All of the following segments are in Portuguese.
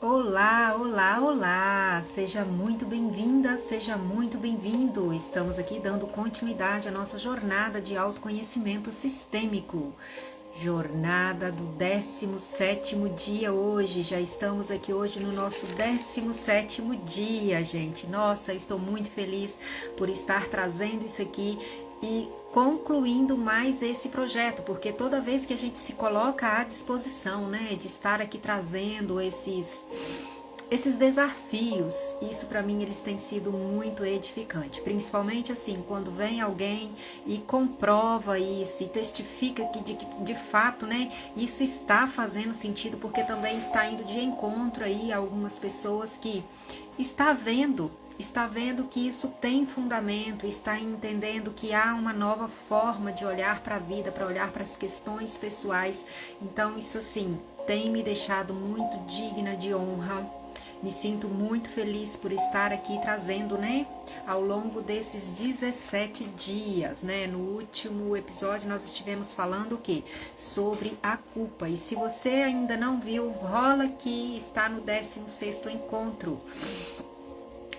Olá, olá, olá! Seja muito bem-vinda, seja muito bem-vindo! Estamos aqui dando continuidade à nossa jornada de autoconhecimento sistêmico. Jornada do 17º dia hoje. Já estamos aqui hoje no nosso 17º dia, gente. Nossa, eu estou muito feliz por estar trazendo isso aqui e concluindo mais esse projeto, porque toda vez que a gente se coloca à disposição, né, de estar aqui trazendo esses desafios, isso para mim eles têm sido muito edificante, principalmente assim, quando vem alguém e comprova isso e testifica que de fato, né, isso está fazendo sentido, porque também está indo de encontro aí a algumas pessoas que está vendo que isso tem fundamento, está entendendo que há uma nova forma de olhar para a vida, para olhar para as questões pessoais. Então isso assim tem me deixado muito digna de honra. Me sinto muito feliz por estar aqui trazendo, né, ao longo desses 17 dias, né? No último episódio nós estivemos falando o quê? Sobre a culpa. E se você ainda não viu, rola aqui, está no 16º encontro.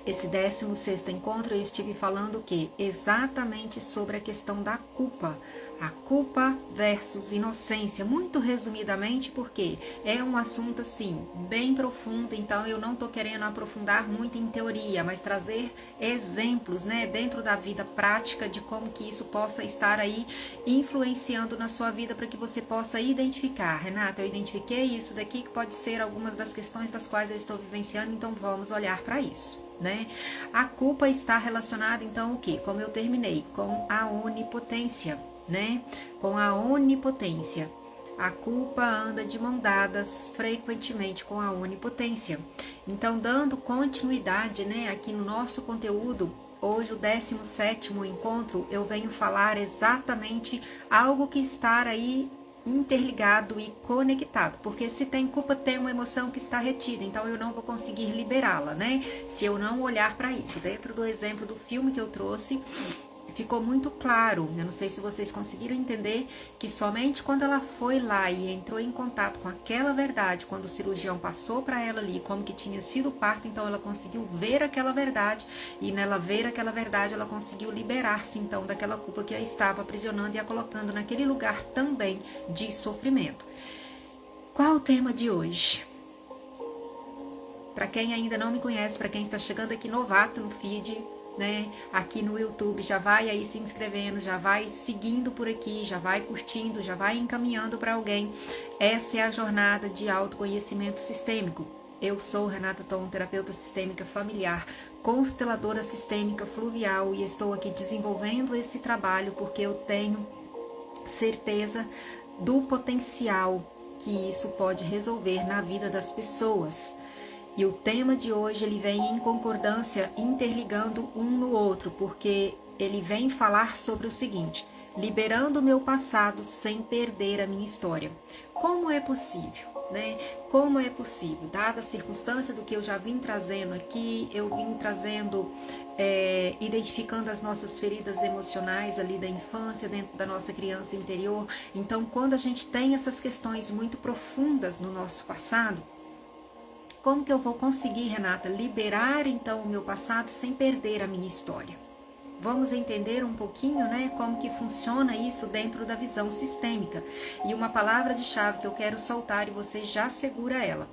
Esse 16º encontro eu estive falando o quê? Exatamente sobre a questão da culpa. A culpa versus inocência, muito resumidamente, porque é um assunto assim, bem profundo, então eu não estou querendo aprofundar muito em teoria, mas trazer exemplos, né, dentro da vida prática de como que isso possa estar aí influenciando na sua vida para que você possa identificar. Renata, eu identifiquei isso daqui que pode ser algumas das questões das quais eu estou vivenciando, então vamos olhar para isso. Né? A culpa está relacionada então o que? Como eu terminei, com a onipotência, né? Com a onipotência. A culpa anda de mão dadas frequentemente com a onipotência. Então, dando continuidade, né, aqui no nosso conteúdo, hoje o 17º encontro, eu venho falar exatamente algo que está aí interligado e conectado, porque se tem culpa, tem uma emoção que está retida, então eu não vou conseguir liberá-la, né? Se eu não olhar para isso. Dentro do exemplo do filme que eu trouxe, ficou muito claro, eu não sei se vocês conseguiram entender, que somente quando ela foi lá e entrou em contato com aquela verdade, quando o cirurgião passou para ela ali como que tinha sido o parto, então ela conseguiu ver aquela verdade, e nela ver aquela verdade ela conseguiu liberar-se então daquela culpa que a estava aprisionando e a colocando naquele lugar também de sofrimento. Qual o tema de hoje? Para quem ainda não me conhece, para quem está chegando aqui novato no feed, né, aqui no YouTube, já vai aí se inscrevendo, já vai seguindo por aqui, já vai curtindo, já vai encaminhando para alguém. Essa é a jornada de autoconhecimento sistêmico. Eu sou Renata Tom, terapeuta sistêmica familiar, consteladora sistêmica fluvial, e estou aqui desenvolvendo esse trabalho porque eu tenho certeza do potencial que isso pode resolver na vida das pessoas. E o tema de hoje ele vem em concordância, interligando um no outro, porque ele vem falar sobre o seguinte: liberando o meu passado sem perder a minha história. Como é possível? Né? Como é possível? Dada a circunstância do que eu já vim trazendo aqui, eu vim trazendo, identificando as nossas feridas emocionais ali da infância, dentro da nossa criança interior. Então, quando a gente tem essas questões muito profundas no nosso passado, como que eu vou conseguir, Renata, liberar então o meu passado sem perder a minha história? Vamos entender um pouquinho, né, como que funciona isso dentro da visão sistêmica. E uma palavra de chave que eu quero soltar e você já segura ela.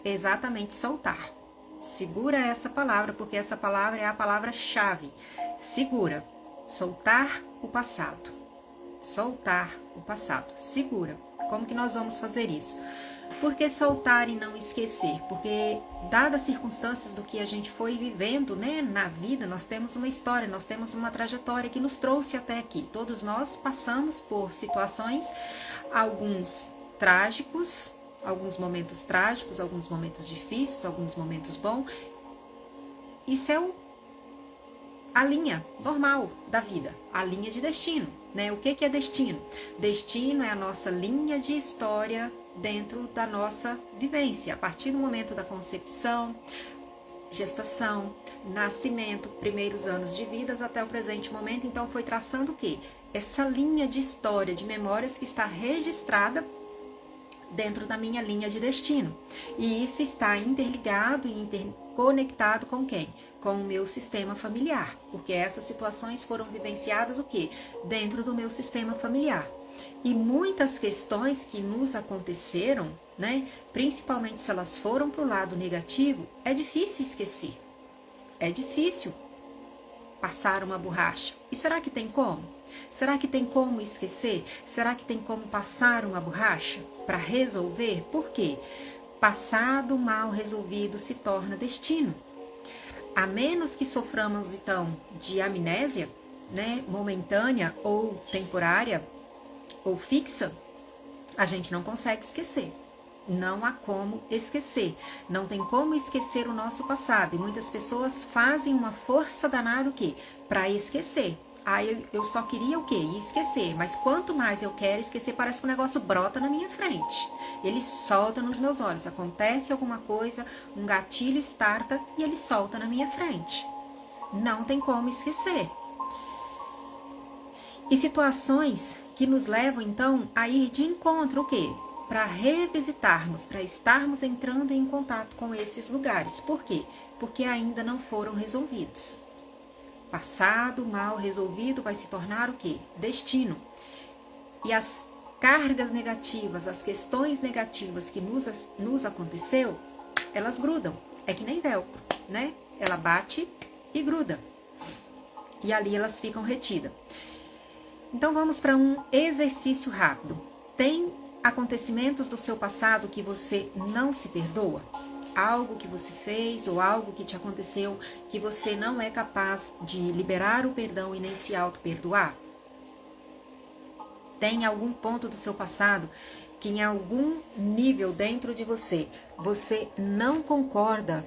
Exatamente, soltar. Segura essa palavra, porque essa palavra é a palavra-chave. Segura. Soltar o passado. Soltar o passado. Segura. Como que nós vamos fazer isso? Por que soltar e não esquecer? Porque, dadas as circunstâncias do que a gente foi vivendo, né, na vida, nós temos uma história, nós temos uma trajetória que nos trouxe até aqui. Todos nós passamos por situações, alguns trágicos, alguns momentos trágicos, alguns momentos difíceis, alguns momentos bons. Isso é a linha normal da vida, a linha de destino, né? O que é destino? Destino é a nossa linha de história dentro da nossa vivência, a partir do momento da concepção, gestação, nascimento, primeiros anos de vida até o presente momento. Então foi traçando o quê? Essa linha de história, de memórias que está registrada dentro da minha linha de destino. E isso está interligado e interconectado com quem? Com o meu sistema familiar, porque essas situações foram vivenciadas o quê? Dentro do meu sistema familiar. E muitas questões que nos aconteceram, né, principalmente se elas foram para o lado negativo, é difícil esquecer. É difícil passar uma borracha. E será que tem como? Será que tem como esquecer? Será que tem como passar uma borracha para resolver? Por quê? Passado mal resolvido se torna destino. A menos que soframos, então, de amnésia, né, momentânea ou temporária ou fixa, a gente não consegue esquecer. Não há como esquecer. Não tem como esquecer o nosso passado. E muitas pessoas fazem uma força danada o quê? Para esquecer. Aí eu só queria o quê? Esquecer. Mas quanto mais eu quero esquecer, parece que o negócio brota na minha frente. Ele solta nos meus olhos. Acontece alguma coisa, um gatilho starta e ele solta na minha frente. Não tem como esquecer. E situações que nos levam, então, a ir de encontro o quê? Para revisitarmos, para estarmos entrando em contato com esses lugares. Por quê? Porque ainda não foram resolvidos. Passado mal resolvido vai se tornar o quê? Destino. E as cargas negativas, as questões negativas que nos aconteceu, elas grudam. É que nem velcro, né? Ela bate e gruda. E ali elas ficam retidas. Então vamos para um exercício rápido. Tem acontecimentos do seu passado que você não se perdoa? Algo que você fez ou algo que te aconteceu que você não é capaz de liberar o perdão e nem se auto-perdoar? Tem algum ponto do seu passado que em algum nível dentro de você não concorda?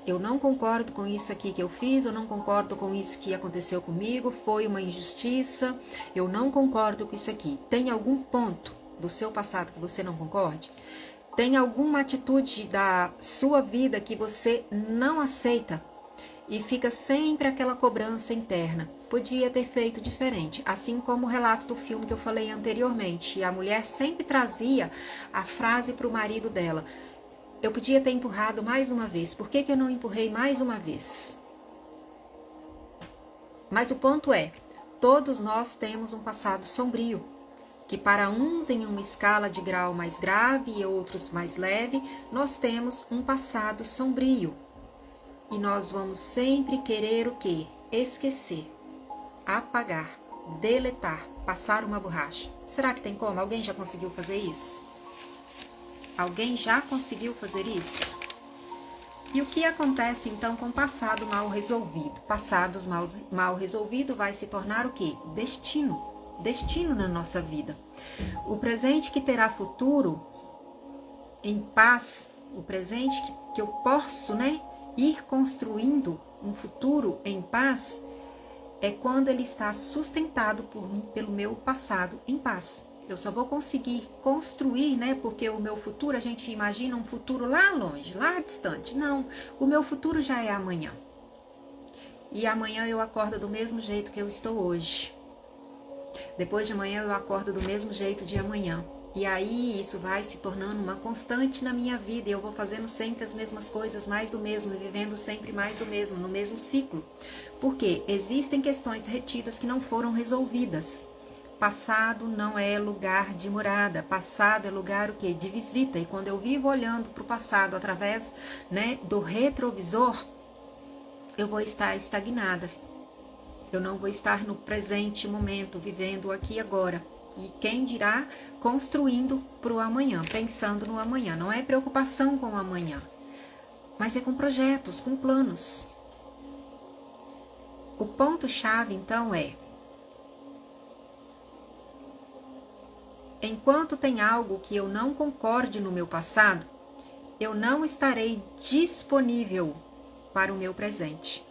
Eu não concordo com isso aqui que eu fiz, eu não concordo com isso que aconteceu comigo, foi uma injustiça, eu não concordo com isso aqui. Tem algum ponto do seu passado que você não concorde? Tem alguma atitude da sua vida que você não aceita e fica sempre aquela cobrança interna? Podia ter feito diferente, assim como o relato do filme que eu falei anteriormente. E a mulher sempre trazia a frase para o marido dela: eu podia ter empurrado mais uma vez, por que eu não empurrei mais uma vez? Mas o ponto é, todos nós temos um passado sombrio, que para uns em uma escala de grau mais grave e outros mais leve, nós temos um passado sombrio. E nós vamos sempre querer o quê? Esquecer, apagar, deletar, passar uma borracha. Será que tem como? Alguém já conseguiu fazer isso? Alguém já conseguiu fazer isso? E o que acontece então com o passado mal resolvido? Passados mal resolvido vai se tornar o quê? Destino. Destino na nossa vida. O presente que terá futuro em paz, o presente que eu posso, né, ir construindo um futuro em paz, é quando ele está sustentado pelo meu passado em paz. Eu só vou conseguir construir, né? Porque o meu futuro, a gente imagina um futuro lá longe, lá distante. Não, o meu futuro já é amanhã. E amanhã eu acordo do mesmo jeito que eu estou hoje. Depois de amanhã eu acordo do mesmo jeito de amanhã. E aí isso vai se tornando uma constante na minha vida. E eu vou fazendo sempre as mesmas coisas, mais do mesmo, vivendo sempre mais do mesmo, no mesmo ciclo. Porque existem questões retidas que não foram resolvidas. Passado não é lugar de morada, passado é lugar o quê? De visita. E quando eu vivo olhando para o passado através, né, do retrovisor, eu vou estar estagnada. Eu não vou estar no presente momento, vivendo aqui e agora. E quem dirá, construindo para o amanhã, pensando no amanhã. Não é preocupação com o amanhã, mas é com projetos, com planos. O ponto-chave, então, é: enquanto tem algo que eu não concorde no meu passado, eu não estarei disponível para o meu presente.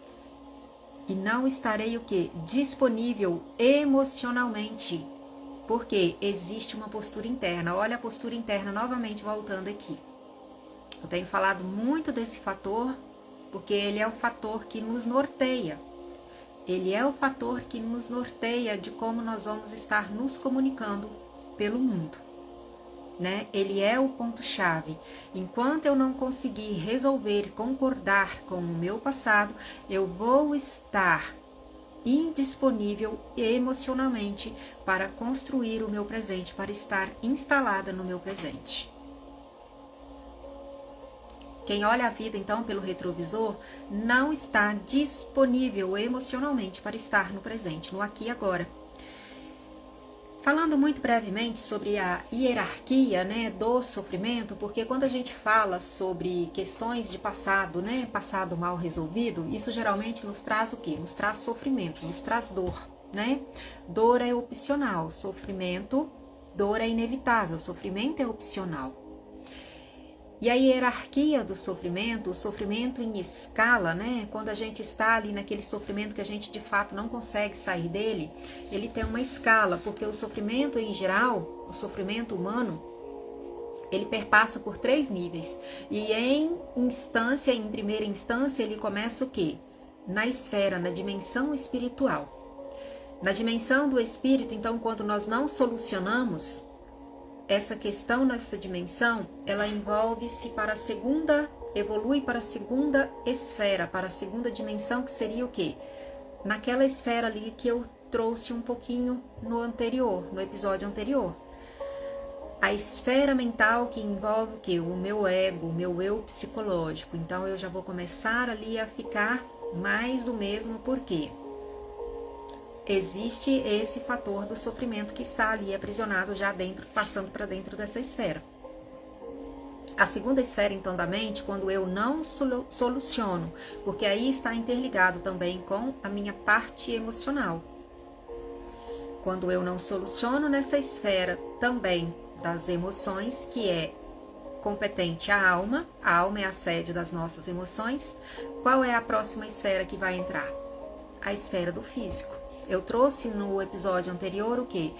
E não estarei o quê? Disponível emocionalmente. Porque existe uma postura interna. Olha a postura interna novamente voltando aqui. Eu tenho falado muito desse fator, porque ele é o fator que nos norteia. Ele é o fator que nos norteia de como nós vamos estar nos comunicando pelo mundo. né? Ele é o ponto-chave. Enquanto eu não conseguir resolver, concordar com o meu passado, eu vou estar indisponível emocionalmente para construir o meu presente, para estar instalada no meu presente. Quem olha a vida, então, pelo retrovisor, não está disponível emocionalmente para estar no presente, no aqui e agora. Falando muito brevemente sobre a hierarquia, né, do sofrimento, porque quando a gente fala sobre questões de passado, né, passado mal resolvido, isso geralmente nos traz o quê? Nos traz sofrimento, nos traz dor, né? Dor é opcional, sofrimento, dor é inevitável, sofrimento é opcional. E a hierarquia do sofrimento, o sofrimento em escala, né? Quando a gente está ali naquele sofrimento que a gente de fato não consegue sair dele, ele tem uma escala, porque o sofrimento em geral, o sofrimento humano, ele perpassa por 3 níveis. E em primeira instância, ele começa o quê? Na esfera, na dimensão espiritual. Na dimensão do espírito, então, quando nós não solucionamos essa questão nessa dimensão, ela envolve-se para a segunda, evolui para a segunda esfera, para a segunda dimensão, que seria o quê? Naquela esfera ali que eu trouxe um pouquinho no episódio anterior. A esfera mental, que envolve o quê? O meu ego, o meu eu psicológico. Então eu já vou começar ali a ficar mais do mesmo, por quê? Existe esse fator do sofrimento que está ali aprisionado já dentro, passando para dentro dessa esfera. A segunda esfera, então, da mente, quando eu não soluciono, porque aí está interligado também com a minha parte emocional. Quando eu não soluciono nessa esfera também das emoções, que é competente à alma é a sede das nossas emoções, qual é a próxima esfera que vai entrar? A esfera do físico. Eu trouxe no episódio anterior o quê?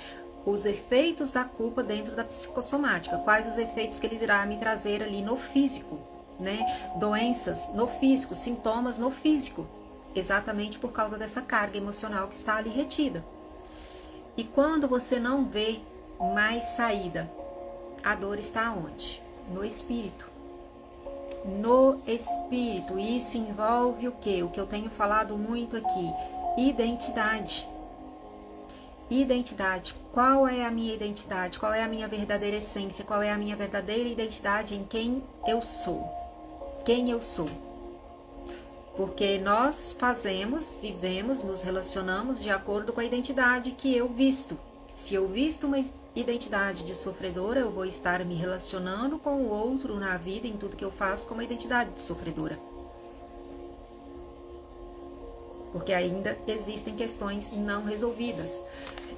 Os efeitos da culpa dentro da psicossomática. Quais os efeitos que ele irá me trazer ali no físico, né? Doenças no físico, sintomas no físico. Exatamente por causa dessa carga emocional que está ali retida. E quando você não vê mais saída, a dor está onde? No espírito. No espírito. E isso envolve o quê? O que eu tenho falado muito aqui. Identidade. Identidade. Qual é a minha identidade? Qual é a minha verdadeira essência? Qual é a minha verdadeira identidade em quem eu sou? Quem eu sou? Porque nós vivemos, nos relacionamos de acordo com a identidade que eu visto. Se eu visto uma identidade de sofredora, eu vou estar me relacionando com o outro na vida, em tudo que eu faço, com uma identidade de sofredora. Porque ainda existem questões não resolvidas.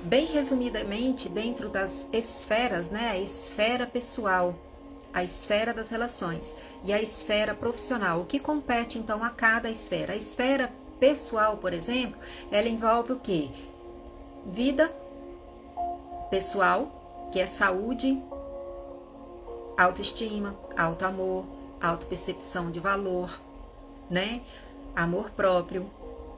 Bem resumidamente, dentro das esferas, né? A esfera pessoal, a esfera das relações e a esfera profissional. O que compete, então, a cada esfera? A esfera pessoal, por exemplo, ela envolve o quê? Vida pessoal, que é saúde, autoestima, autoamor, autopercepção de valor, né? Amor próprio.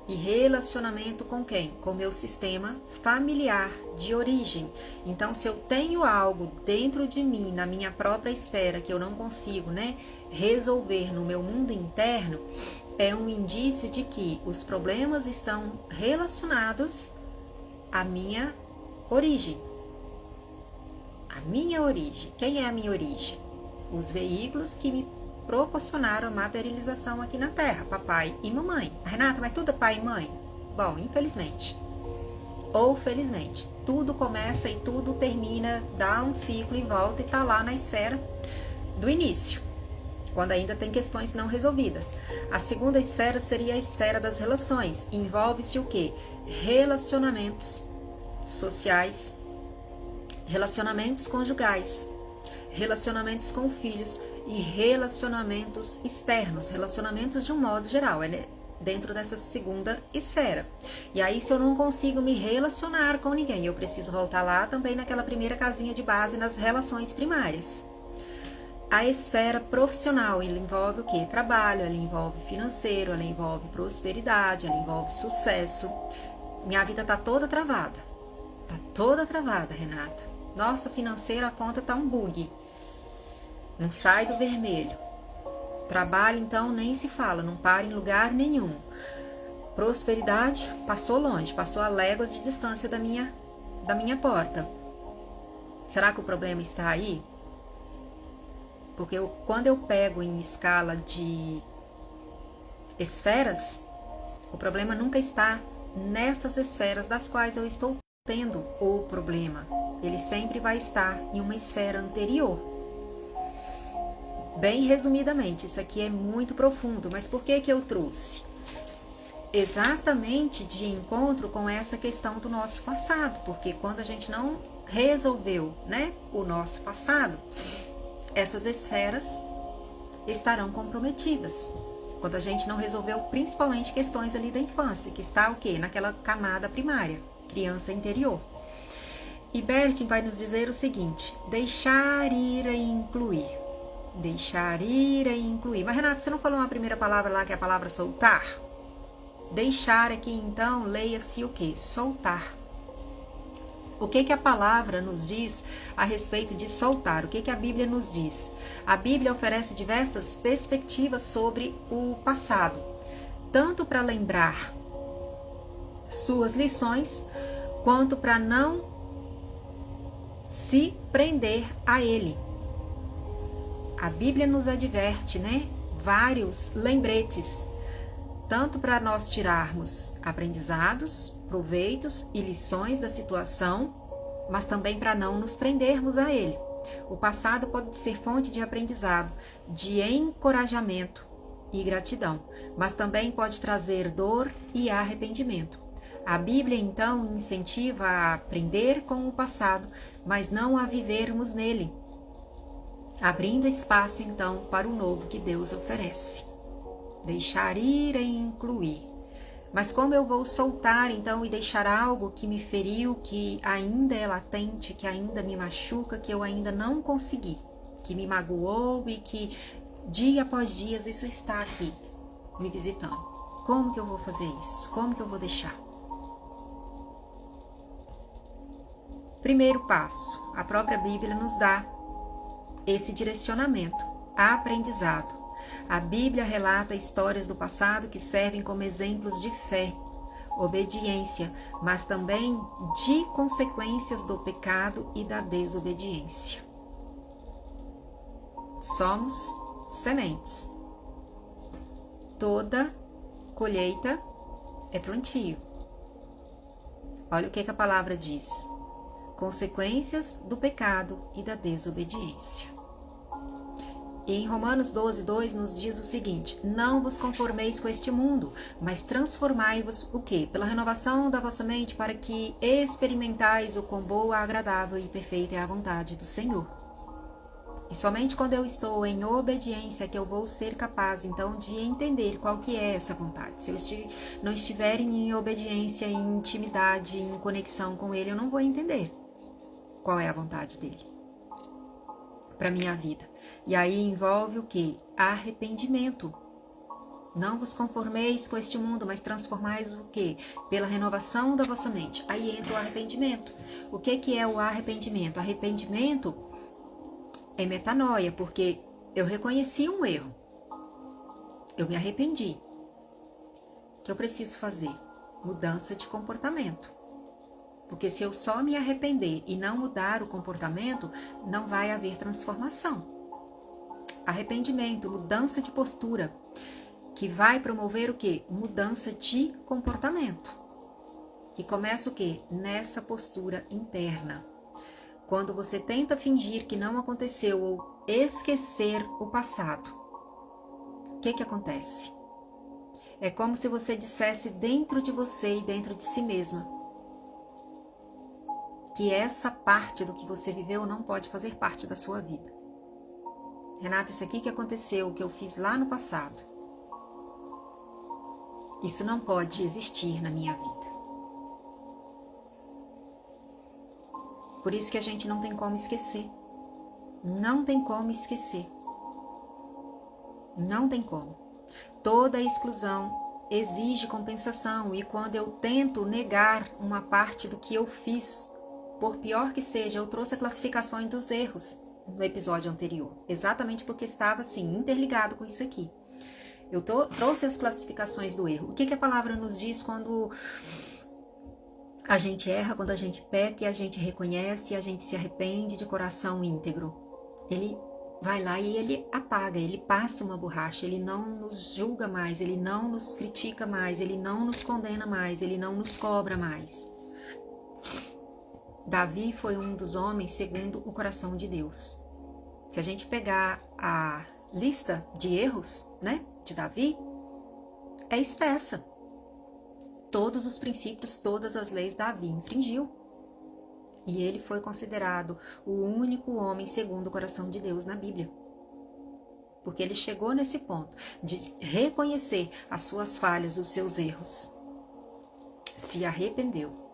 E relacionamento com quem? Com o meu sistema familiar de origem. Então, se eu tenho algo dentro de mim, na minha própria esfera, que eu não consigo, né, resolver no meu mundo interno, é um indício de que os problemas estão relacionados à minha origem. A minha origem. Quem é a minha origem? Os veículos que me proporcionaram a materialização aqui na Terra, papai e mamãe. Renata, mas tudo é pai e mãe? Bom, infelizmente. Ou felizmente. Tudo começa e tudo termina, dá um ciclo e volta e tá lá na esfera do início, quando ainda tem questões não resolvidas. A segunda esfera seria a esfera das relações. Envolve-se o quê? Relacionamentos sociais, relacionamentos conjugais, relacionamentos com filhos e relacionamentos externos, relacionamentos de um modo geral, dentro dessa segunda esfera. E aí, se eu não consigo me relacionar com ninguém, eu preciso voltar lá também naquela primeira casinha de base, nas relações primárias. A esfera profissional, ela envolve o quê? Trabalho, ela envolve financeiro, ela envolve prosperidade, ela envolve sucesso. Minha vida tá toda travada. Tá toda travada, Renata. Nossa, financeira, a conta tá um bug. Não sai do vermelho. Trabalho, então, nem se fala, não para em lugar nenhum. Prosperidade, passou longe, passou a léguas de distância da minha porta. Será que o problema está aí? Porque quando eu pego em escala de esferas, o problema nunca está nessas esferas das quais eu estou tendo o problema. Ele sempre vai estar em uma esfera anterior. Bem resumidamente, isso aqui é muito profundo, mas por que eu trouxe? Exatamente de encontro com essa questão do nosso passado, porque quando a gente não resolveu, né, o nosso passado, essas esferas estarão comprometidas. Quando a gente não resolveu principalmente questões ali da infância, que está o quê? Naquela camada primária, criança interior. E Bertin vai nos dizer o seguinte: deixar ir e incluir. Deixar ir e incluir. Mas Renata, você não falou uma primeira palavra lá que é a palavra soltar? Deixar aqui então, leia-se o quê? Soltar. O que a palavra nos diz a respeito de soltar? O que a Bíblia nos diz? A Bíblia oferece diversas perspectivas sobre o passado, tanto para lembrar suas lições, quanto para não se prender a ele. A Bíblia nos adverte, né? Vários lembretes, tanto para nós tirarmos aprendizados, proveitos e lições da situação, mas também para não nos prendermos a ele. O passado pode ser fonte de aprendizado, de encorajamento e gratidão, mas também pode trazer dor e arrependimento. A Bíblia, então, incentiva a aprender com o passado, mas não a vivermos nele, abrindo espaço, então, para o novo que Deus oferece. Deixar ir e incluir. Mas como eu vou soltar, então, e deixar algo que me feriu, que ainda é latente, que ainda me machuca, que eu ainda não consegui, que me magoou e que dia após dia isso está aqui, me visitando. Como que eu vou fazer isso? Como que eu vou deixar? Primeiro passo, a própria Bíblia nos dá esse direcionamento, aprendizado. A Bíblia relata histórias do passado que servem como exemplos de fé, obediência, mas também de consequências do pecado e da desobediência. Somos sementes. Toda colheita é plantio. Olha o que a palavra diz. Consequências do pecado e da desobediência. E em Romanos 12:2 nos diz o seguinte: não vos conformeis com este mundo, mas transformai-vos o quê? Pela renovação da vossa mente, para que experimentais o quão boa, agradável e perfeita é a vontade do Senhor. E somente quando eu estou em obediência é que eu vou ser capaz, então, de entender qual que é essa vontade. Se eu não estiver em obediência, em intimidade, em conexão com Ele, eu não vou entender qual é a vontade dele para minha vida. E aí envolve o quê? Arrependimento. Não vos conformeis com este mundo, mas transformais o quê? Pela renovação da vossa mente. Aí entra o arrependimento. O que é o arrependimento? Arrependimento é metanoia, porque eu reconheci um erro. Eu me arrependi. O que eu preciso fazer? Mudança de comportamento. Porque se eu só me arrepender e não mudar o comportamento, não vai haver transformação. Arrependimento, mudança de postura, que vai promover o quê? Mudança de comportamento. Que começa o quê? Nessa postura interna. Quando você tenta fingir que não aconteceu ou esquecer o passado, o que acontece? É como se você dissesse dentro de você e dentro de si mesma que essa parte do que você viveu não pode fazer parte da sua vida. Renata, isso aqui que aconteceu, o que eu fiz lá no passado, isso não pode existir na minha vida. Por isso que a gente não tem como esquecer. Não tem como esquecer. Não tem como. Toda exclusão exige compensação, e quando eu tento negar uma parte do que eu fiz, Por pior que seja, eu trouxe a classificação dos erros no episódio anterior, exatamente porque estava assim, interligado com isso aqui. Eu trouxe as classificações do erro. O que a palavra nos diz quando a gente erra, quando a gente peca e a gente reconhece e a gente se arrepende de coração íntegro? Ele vai lá e ele apaga, ele passa uma borracha, ele não nos julga mais, ele não nos critica mais, ele não nos condena mais, ele não nos cobra mais. Davi foi um dos homens segundo o coração de Deus. Se a gente pegar a lista de erros, né, de Davi, é espessa. Todos os princípios, todas as leis Davi infringiu. E ele foi considerado o único homem segundo o coração de Deus na Bíblia. Porque ele chegou nesse ponto de reconhecer as suas falhas, os seus erros. Se arrependeu.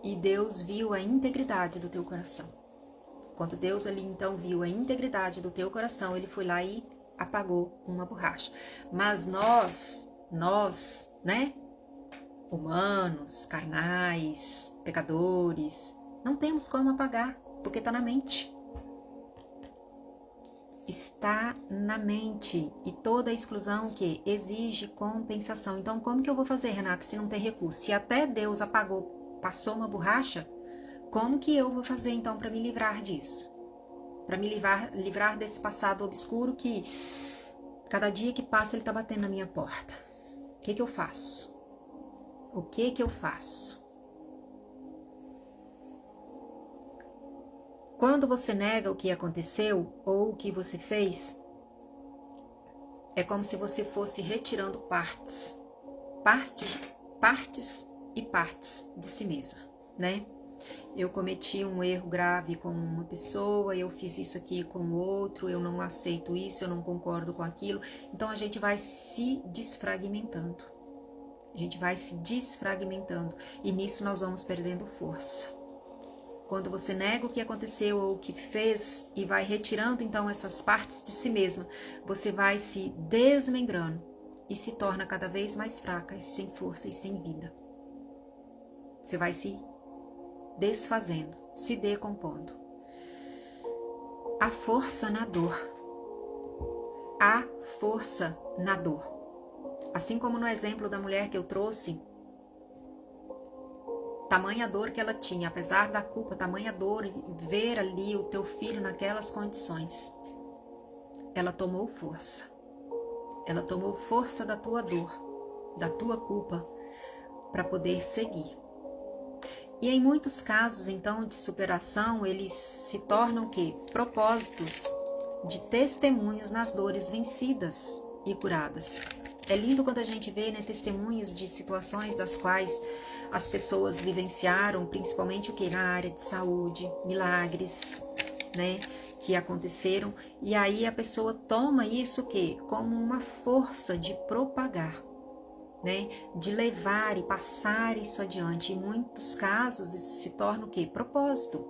E Deus viu a integridade do teu coração. Quando Deus ali então viu a integridade do teu coração, ele foi lá e apagou uma borracha. Mas nós, né, humanos, carnais, pecadores, não temos como apagar, porque está na mente. Está na mente. E toda exclusão que exige compensação. Então, como que eu vou fazer, Renata, se não tem recurso? Se até Deus apagou, passou uma borracha, como que eu vou fazer então para me livrar disso? Para me livrar desse passado obscuro que cada dia que passa ele está batendo na minha porta. O que eu faço? O que eu faço? Quando você nega o que aconteceu ou o que você fez, é como se você fosse retirando partes e partes de si mesma, né? Eu cometi um erro grave com uma pessoa, eu fiz isso aqui com o outro, eu não aceito isso, eu não concordo com aquilo. Então a gente vai se desfragmentando. A gente vai se desfragmentando e nisso nós vamos perdendo força. Quando você nega o que aconteceu ou o que fez e vai retirando então essas partes de si mesma, você vai se desmembrando e se torna cada vez mais fraca e sem força e sem vida. Você vai se desfazendo, se decompondo. A força na dor. A força na dor. Assim como no exemplo da mulher que eu trouxe, tamanha dor que ela tinha, apesar da culpa, tamanha dor, ver ali o teu filho naquelas condições. Ela tomou força. Ela tomou força da tua dor, da tua culpa, para poder seguir. E em muitos casos, então, de superação, eles se tornam o quê? Propósitos de testemunhos nas dores vencidas e curadas. É lindo quando a gente vê, né, testemunhos de situações das quais as pessoas vivenciaram, principalmente o que? Na área de saúde, milagres, né, que aconteceram. E aí a pessoa toma isso o quê? Como uma força de propagar. Né, de levar e passar isso adiante. Em muitos casos isso se torna o quê? Propósito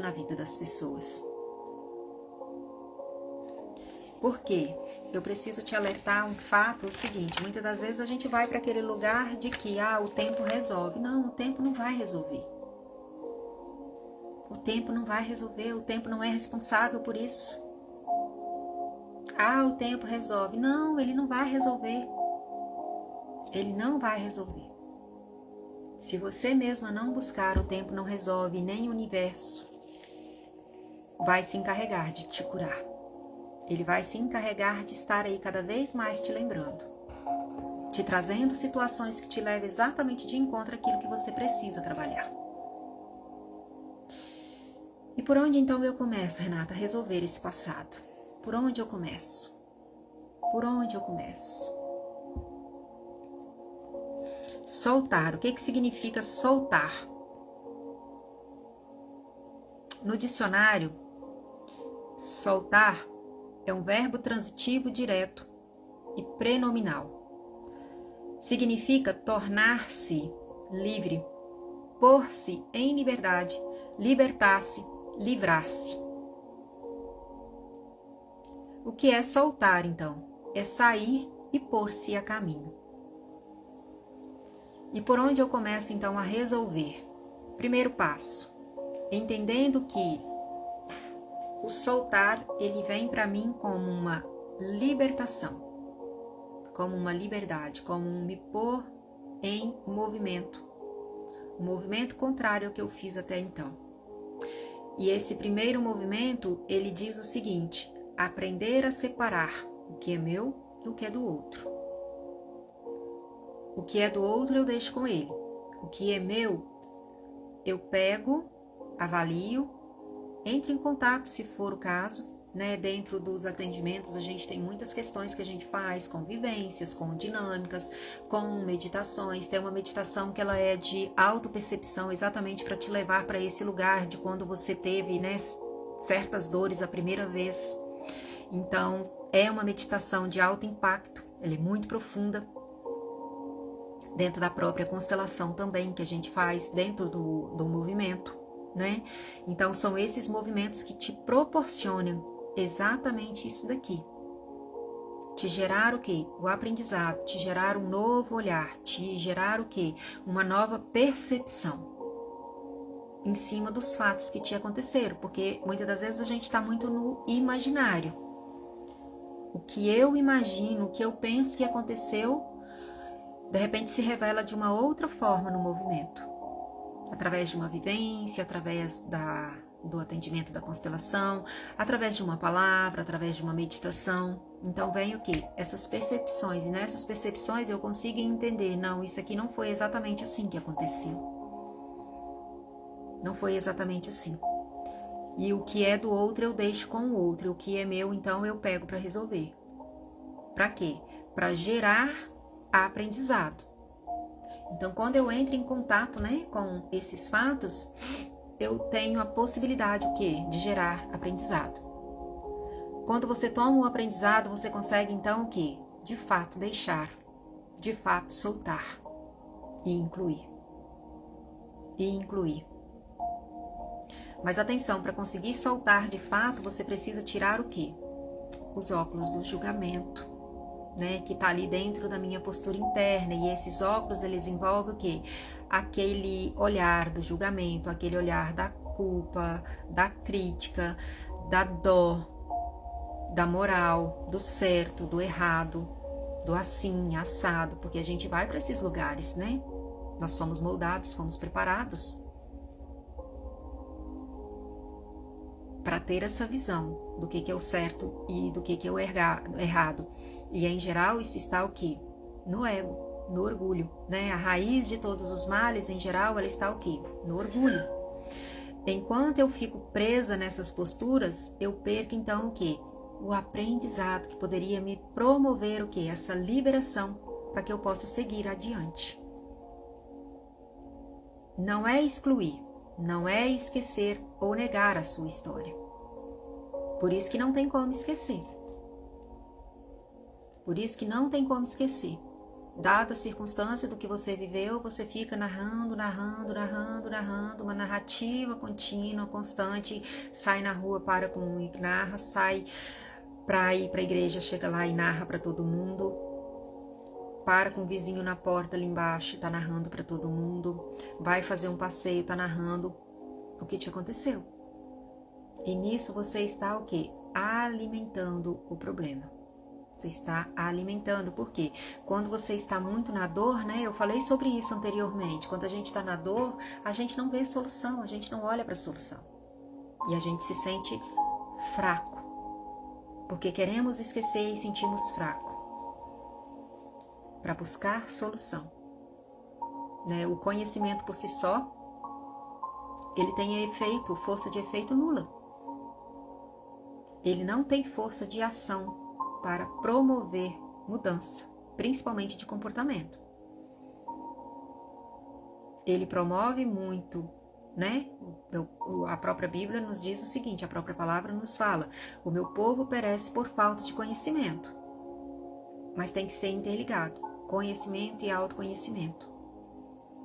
na vida das pessoas. Por quê? Eu preciso te alertar um fato, o seguinte, muitas das vezes a gente vai para aquele lugar de que o tempo resolve. Não, o tempo não vai resolver. O tempo não vai resolver, o tempo não é responsável por isso. O tempo resolve. Não, ele não vai resolver. Ele não vai resolver. Se você mesma não buscar, o tempo não resolve, nem o universo vai se encarregar de te curar. Ele vai se encarregar de estar aí cada vez mais te lembrando, te trazendo situações que te levam exatamente de encontro àquilo que você precisa trabalhar. E por onde então eu começo, Renata, a resolver esse passado? Por onde eu começo? Por onde eu começo? Soltar. O que significa soltar? No dicionário, soltar é um verbo transitivo direto e prenominal. Significa tornar-se livre, pôr-se em liberdade, libertar-se, livrar-se. O que é soltar, então? É sair e pôr-se a caminho. E por onde eu começo, então, a resolver? Primeiro passo, entendendo que o soltar, ele vem para mim como uma libertação, como uma liberdade, como um me pôr em movimento. Um movimento contrário ao que eu fiz até então. E esse primeiro movimento, ele diz o seguinte: aprender a separar o que é meu e o que é do outro. O que é do outro eu deixo com ele. O que é meu, eu pego, avalio, entro em contato se for o caso, né? Dentro dos atendimentos a gente tem muitas questões que a gente faz com vivências, com dinâmicas, com meditações. Tem uma meditação que ela é de autopercepção, exatamente para te levar para esse lugar de quando você teve, né, certas dores a primeira vez. Então é uma meditação de alto impacto, ela é muito profunda, dentro da própria constelação também, que a gente faz dentro do movimento, né? Então são esses movimentos que te proporcionam exatamente isso daqui. Te gerar o quê? O aprendizado, te gerar um novo olhar, te gerar o quê? Uma nova percepção em cima dos fatos que te aconteceram, porque muitas das vezes a gente está muito no imaginário. O que eu imagino, o que eu penso que aconteceu, de repente se revela de uma outra forma no movimento. Através de uma vivência, através do atendimento da constelação, através de uma palavra, através de uma meditação. Então vem o quê? Essas percepções. E nessas percepções eu consigo entender, não, isso aqui não foi exatamente assim que aconteceu. Não foi exatamente assim. E o que é do outro eu deixo com o outro. E o que é meu, então, eu pego para resolver. Para quê? Para gerar aprendizado. Então, quando eu entro em contato, né, com esses fatos, eu tenho a possibilidade, o quê? De gerar aprendizado. Quando você toma um aprendizado, você consegue, então, o quê? De fato, deixar. De fato, soltar. E incluir. E incluir. Mas atenção, para conseguir soltar de fato, você precisa tirar o quê? Os óculos do julgamento, né, que tá ali dentro da minha postura interna, e esses óculos, eles envolvem o quê? Aquele olhar do julgamento, aquele olhar da culpa, da crítica, da dor, da moral, do certo, do errado, do assim, assado, porque a gente vai para esses lugares, né? Nós somos moldados, fomos preparados para ter essa visão do que é o certo e do que é o errado. E em geral isso está o quê? No ego, no orgulho, né? A raiz de todos os males, em geral, ela está o quê? No orgulho. Enquanto eu fico presa nessas posturas, eu perco então o quê? O aprendizado que poderia me promover o quê? Essa liberação para que eu possa seguir adiante. Não é excluir, não é esquecer ou negar a sua história. Por isso que não tem como esquecer. Por isso que não tem como esquecer. Dada a circunstância do que você viveu, você fica narrando, uma narrativa contínua, constante, sai na rua, para com um e narra, sai para ir para a igreja, chega lá e narra para todo mundo, para com o vizinho na porta ali embaixo, tá narrando para todo mundo, vai fazer um passeio, tá narrando o que te aconteceu. E nisso você está o quê? Alimentando o problema. Você está alimentando, porque quando você está muito na dor, né? Eu falei sobre isso anteriormente. Quando a gente está na dor, a gente não vê solução, a gente não olha para a solução. E a gente se sente fraco, porque queremos esquecer e sentimos fraco para buscar solução. Né? O conhecimento por si só, ele tem força de efeito nula. Ele não tem força de ação para promover mudança, principalmente de comportamento. Ele promove muito, né? A própria Bíblia nos diz o seguinte, a própria palavra nos fala: o meu povo perece por falta de conhecimento. Mas tem que ser interligado, conhecimento e autoconhecimento.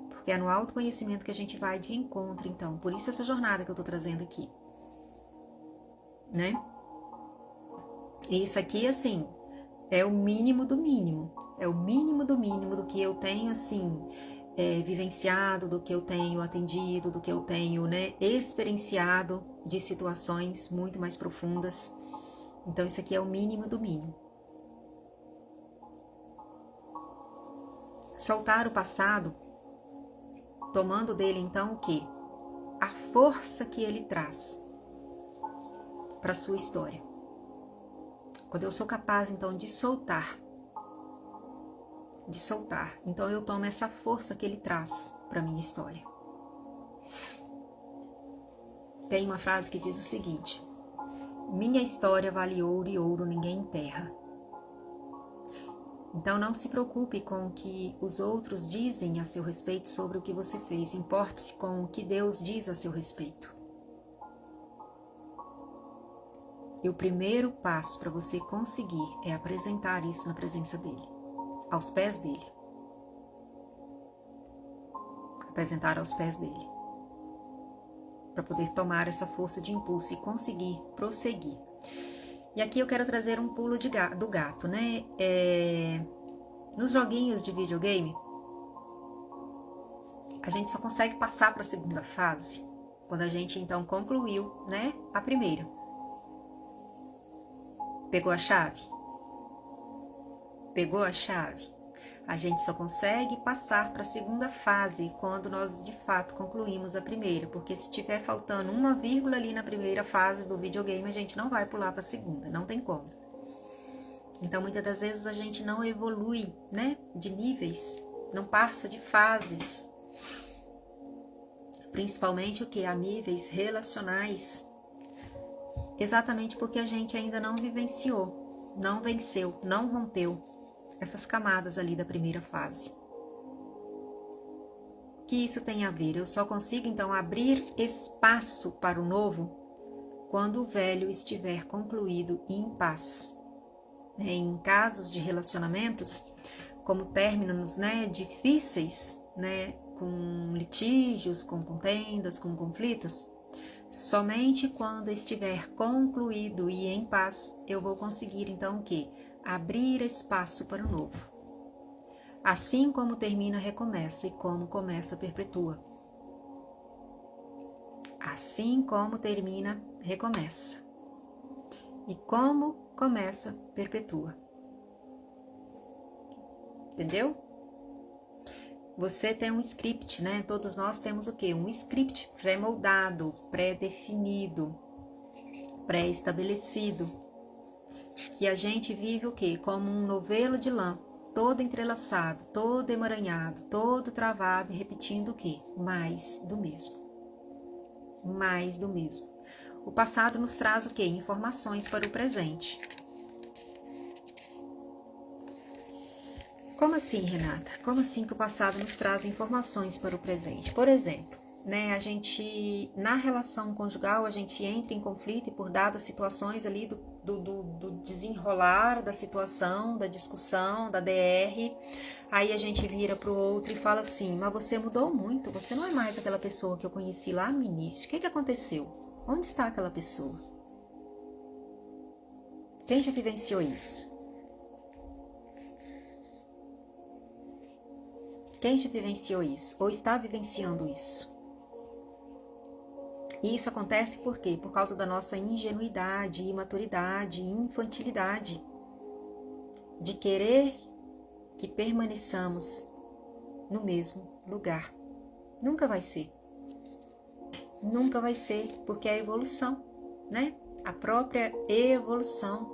Porque é no autoconhecimento que a gente vai de encontro, então. Por isso essa jornada que eu tô trazendo aqui. Né? E isso aqui, assim, é o mínimo do mínimo. É o mínimo do mínimo do que eu tenho, assim, vivenciado, do que eu tenho atendido, do que eu tenho, né, experienciado de situações muito mais profundas. Então isso aqui é o mínimo do mínimo. Soltar o passado, tomando dele então o quê? A força que ele traz para a sua história. Quando eu sou capaz então de soltar, então eu tomo essa força que ele traz para minha história. Tem uma frase que diz o seguinte: minha história vale ouro e ouro ninguém enterra. Então não se preocupe com o que os outros dizem a seu respeito sobre o que você fez. Importe-se com o que Deus diz a seu respeito. E o primeiro passo para você conseguir é apresentar isso na presença dele, aos pés dele. Apresentar aos pés dele. Para poder tomar essa força de impulso e conseguir prosseguir. E aqui eu quero trazer um pulo do gato, né? Nos joguinhos de videogame, a gente só consegue passar para a segunda fase quando a gente então concluiu, né, a primeira. Pegou a chave? Pegou a chave? A gente só consegue passar para a segunda fase quando nós de fato concluímos a primeira, porque se tiver faltando uma vírgula ali na primeira fase do videogame, a gente não vai pular para a segunda, não tem como. Então muitas das vezes a gente não evolui, né, de níveis, não passa de fases, principalmente o que? A níveis relacionais, exatamente porque a gente ainda não vivenciou, não venceu, não rompeu essas camadas ali da primeira fase. O que isso tem a ver? Eu só consigo então abrir espaço para o novo quando o velho estiver concluído e em paz. Em casos de relacionamentos, como términos, né, difíceis, né, com litígios, com contendas, com conflitos, somente quando estiver concluído e em paz, eu vou conseguir então o quê? Abrir espaço para o novo. Assim como termina, recomeça, e como começa, perpetua. Assim como termina, recomeça. E como começa, perpetua. Entendeu? Você tem um script, né? Todos nós temos o quê? Um script pré-moldado, pré-definido, pré-estabelecido. Que a gente vive o quê? Como um novelo de lã, todo entrelaçado, todo emaranhado, todo travado e repetindo o quê? Mais do mesmo. Mais do mesmo. O passado nos traz o quê? Informações para o presente. Como assim, Renata? Como assim que o passado nos traz informações para o presente? Por exemplo, né, a gente, na relação conjugal, a gente entra em conflito e por dadas situações ali do desenrolar da situação, da discussão, da DR, aí a gente vira pro outro e fala assim: mas você mudou muito, você não é mais aquela pessoa que eu conheci lá no início. O que aconteceu? Onde está aquela pessoa? Quem já vivenciou isso? Quem já vivenciou isso? Ou está vivenciando isso? E isso acontece por quê? Por causa da nossa ingenuidade, imaturidade, infantilidade. De querer que permaneçamos no mesmo lugar. Nunca vai ser. Nunca vai ser, porque é a evolução, né? A própria evolução.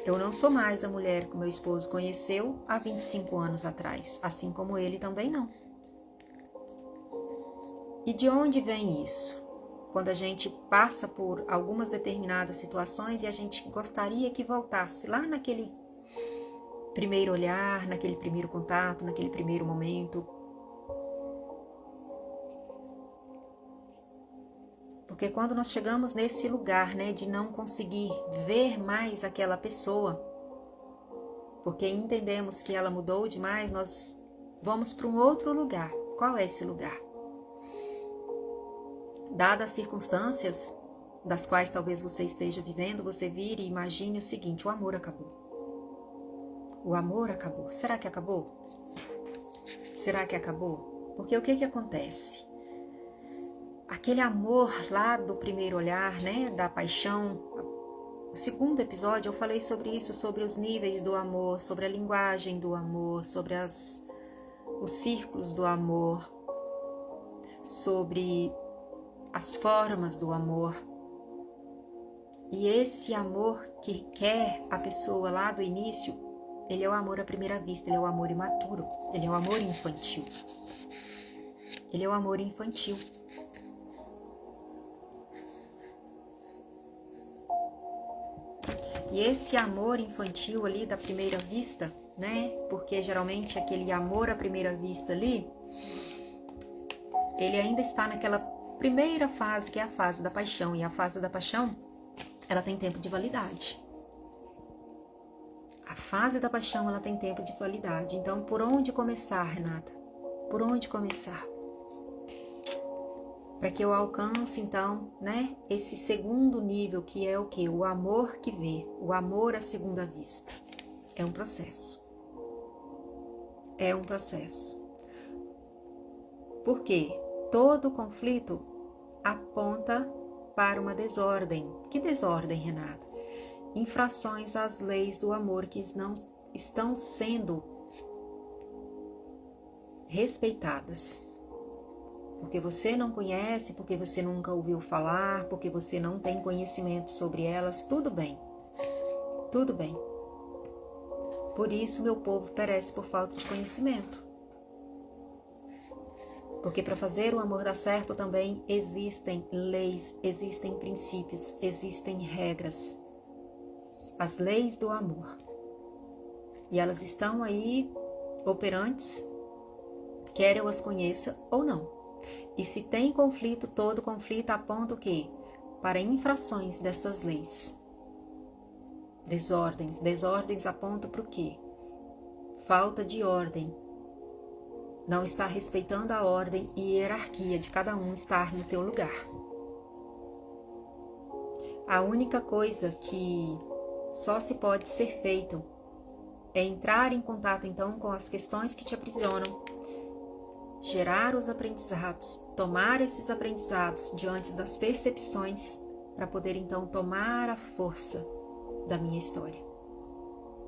Eu não sou mais a mulher que meu esposo conheceu há 25 anos atrás, assim como ele também não. E de onde vem isso? Quando a gente passa por algumas determinadas situações e a gente gostaria que voltasse lá naquele primeiro olhar, naquele primeiro contato, naquele primeiro momento. Porque quando nós chegamos nesse lugar, né, de não conseguir ver mais aquela pessoa, porque entendemos que ela mudou demais, nós vamos para um outro lugar. Qual é esse lugar? Dadas as circunstâncias das quais talvez você esteja vivendo, você vire e imagine o seguinte: o amor acabou. O amor acabou. Será que acabou? Será que acabou? Porque o que acontece? Aquele amor lá do primeiro olhar, né, da paixão. O segundo episódio eu falei sobre isso, sobre os níveis do amor, sobre a linguagem do amor, sobre os círculos do amor, sobre as formas do amor. E esse amor que quer a pessoa lá do início, ele é o amor à primeira vista, ele é o amor imaturo, ele é o amor infantil. Ele é o amor infantil. E esse amor infantil ali da primeira vista, né? Porque geralmente aquele amor à primeira vista ali, ele ainda está naquela primeira fase, que é a fase da paixão. E a fase da paixão, ela tem tempo de validade. A fase da paixão, ela tem tempo de validade. Então, por onde começar, Renata? Por onde começar? Para que eu alcance, então, né, esse segundo nível, que é o quê? O amor que vê, o amor à segunda vista. É um processo. É um processo. Por quê? Todo conflito aponta para uma desordem. Que desordem, Renata? Infrações às leis do amor que não estão sendo respeitadas. Porque você não conhece, porque você nunca ouviu falar, porque você não tem conhecimento sobre elas, tudo bem. Tudo bem. Por isso meu povo perece por falta de conhecimento. Porque para fazer o amor dar certo também existem leis, existem princípios, existem regras. As leis do amor. E elas estão aí operantes, quer eu as conheça ou não. E se tem conflito, todo conflito aponta o quê? Para infrações dessas leis. Desordens. Desordens apontam para o quê? Falta de ordem. Não está respeitando a ordem e hierarquia de cada um estar no teu lugar. A única coisa que só se pode ser feito é entrar em contato então com as questões que te aprisionam, gerar os aprendizados, tomar esses aprendizados diante das percepções para poder então tomar a força da minha história.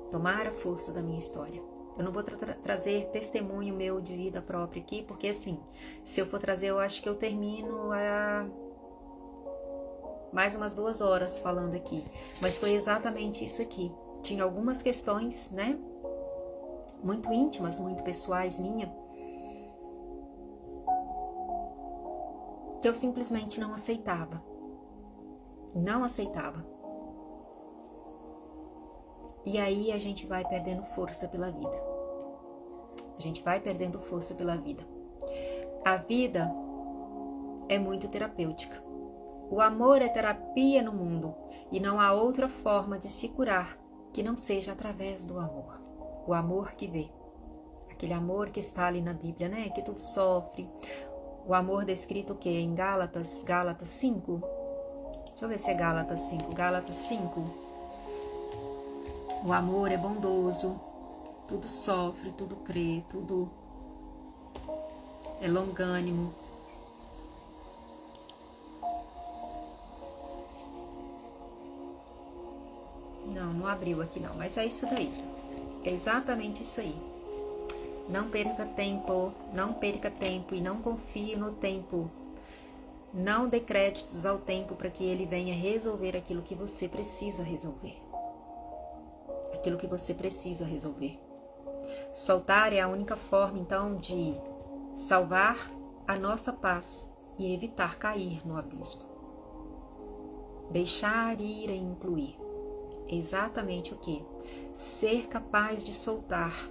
Tomar a força da minha história. Eu não vou trazer testemunho meu de vida própria aqui, porque assim, se eu for trazer, eu acho que eu termino mais umas 2 horas falando aqui. Mas foi exatamente isso aqui. Tinha algumas questões, né? Muito íntimas, muito pessoais minha, que eu simplesmente não aceitava. Não aceitava. E aí a gente vai perdendo força pela vida. A gente vai perdendo força pela vida. A vida é muito terapêutica. O amor é terapia no mundo e não há outra forma de se curar que não seja através do amor. O amor que vê. Aquele amor que está ali na Bíblia, né? Que tudo sofre. O amor descrito o quê? Em Gálatas 5? Deixa eu ver se é Gálatas 5. Gálatas 5. O amor é bondoso, tudo sofre, tudo crê, tudo é longânimo. Não abriu aqui não, mas é isso daí. É exatamente isso aí. Não perca tempo e não confie no tempo. Não dê créditos ao tempo para que ele venha resolver aquilo que você precisa resolver. Aquilo que você precisa resolver. Soltar é a única forma, então, de salvar a nossa paz e evitar cair no abismo. Deixar ir e incluir. Exatamente o que? Ser capaz de soltar.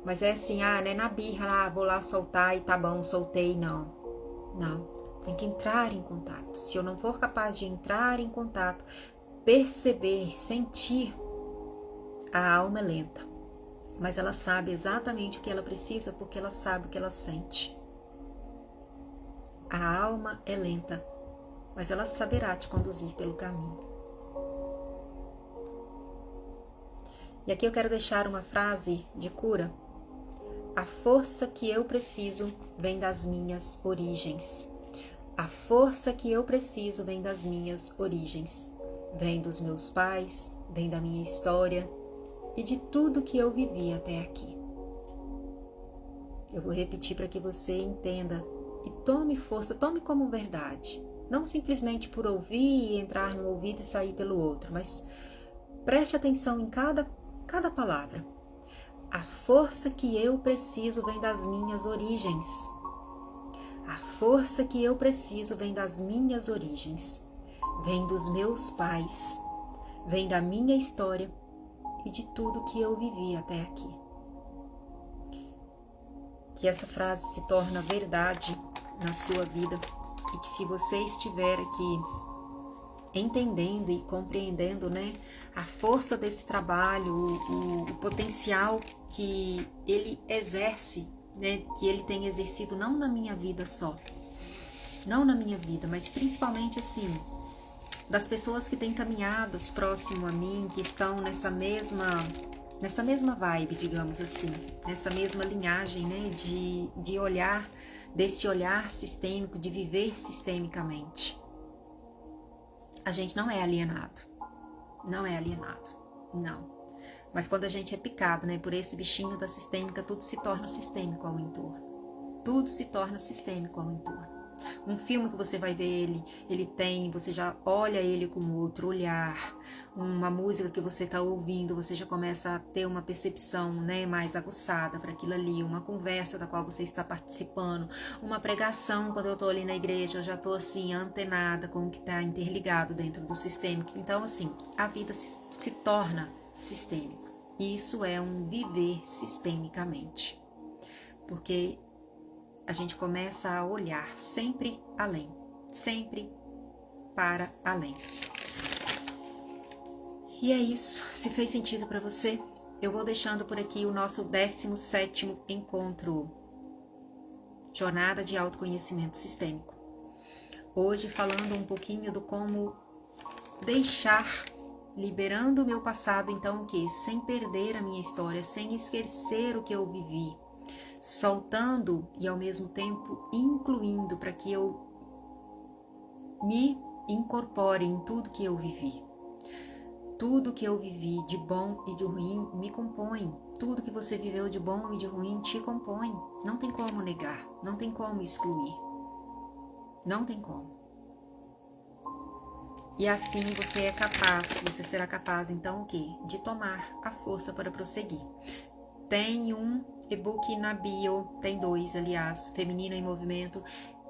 Mas é assim, não é na birra lá, vou lá soltar e tá bom, soltei, não. Não, tem que entrar em contato. Se eu não for capaz de entrar em contato, perceber, sentir, a alma é lenta. Mas ela sabe exatamente o que ela precisa porque ela sabe o que ela sente. A alma é lenta, mas ela saberá te conduzir pelo caminho. E aqui eu quero deixar uma frase de cura. A força que eu preciso vem das minhas origens. A força que eu preciso vem das minhas origens. Vem dos meus pais, vem da minha história e de tudo que eu vivi até aqui. Eu vou repetir para que você entenda e tome força, tome como verdade. Não simplesmente por ouvir e entrar no ouvido e sair pelo outro, mas preste atenção em cada palavra. A força que eu preciso vem das minhas origens. A força que eu preciso vem das minhas origens. Vem dos meus pais. Vem da minha história e de tudo que eu vivi até aqui. Que essa frase se torne verdade na sua vida e que, se você estiver aqui entendendo e compreendendo, né, a força desse trabalho, o potencial que ele exerce, né, que ele tem exercido não na minha vida só, não na minha vida, mas principalmente assim, das pessoas que têm caminhado próximo a mim, que estão nessa mesma vibe, digamos assim, nessa mesma linhagem, né, de olhar, desse olhar sistêmico, de viver sistemicamente. A gente não é alienado, não. Mas quando a gente é picado, né, por esse bichinho da sistêmica, tudo se torna sistêmico ao entorno. Tudo se torna sistêmico ao entorno. Um filme que você vai ver você já olha ele com outro olhar. Uma música que você está ouvindo, você já começa a ter uma percepção, né, mais aguçada para aquilo ali. Uma conversa da qual você está participando. Uma pregação, quando eu estou ali na igreja, eu já estou assim, antenada com o que está interligado dentro do sistêmico. Então, assim, a vida se torna sistêmica. E isso é um viver sistemicamente. Porque a gente começa a olhar sempre além, sempre para além. E é isso. Se fez sentido para você, eu vou deixando por aqui o nosso 17º encontro, Jornada de Autoconhecimento Sistêmico. Hoje falando um pouquinho do como deixar, liberando o meu passado, então o que? Sem perder a minha história, sem esquecer o que eu vivi. Soltando e ao mesmo tempo incluindo para que eu me incorpore em tudo que eu vivi. Tudo que eu vivi de bom e de ruim me compõe. Tudo que você viveu de bom e de ruim te compõe. Não tem como negar, não tem como excluir. Não tem como. E assim você será capaz então o quê? De tomar a força para prosseguir. Tem um e-book na bio, tem 2, aliás, Feminino em Movimento,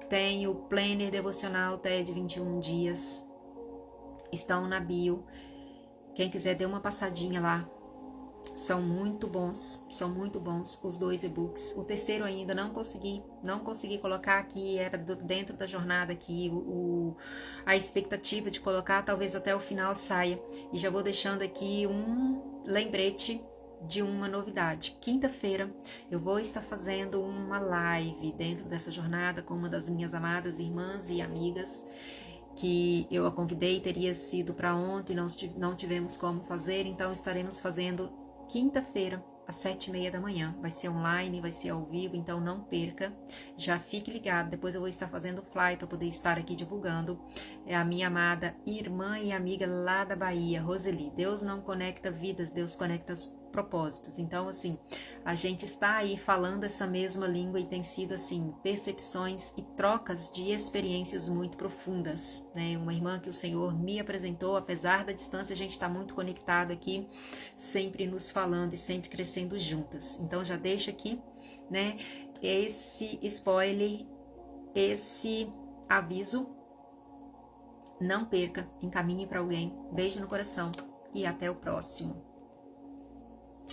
tem o Planner Devocional TED 21 dias, estão na bio. Quem quiser dê uma passadinha lá, são muito bons os 2 e-books. O terceiro ainda não consegui colocar aqui, era dentro da jornada aqui, a expectativa de colocar, talvez até o final saia. E já vou deixando aqui um lembrete de uma novidade. Quinta-feira eu vou estar fazendo uma live dentro dessa jornada com uma das minhas amadas irmãs e amigas, que eu a convidei, teria sido para ontem, não tivemos como fazer, então estaremos fazendo quinta-feira às 7h30 da manhã. Vai ser online, vai ser ao vivo, então não perca. Já fique ligado, depois eu vou estar fazendo fly para poder estar aqui divulgando. É a minha amada irmã e amiga lá da Bahia, Roseli. Deus não conecta vidas, Deus conecta propósitos. Então, assim, a gente está aí falando essa mesma língua e tem sido, assim, percepções e trocas de experiências muito profundas, né? Uma irmã que o Senhor me apresentou, apesar da distância, a gente está muito conectado aqui, sempre nos falando e sempre crescendo juntas. Então, já deixo aqui, né, esse spoiler, esse aviso. Não perca, encaminhe para alguém. Beijo no coração e até o próximo.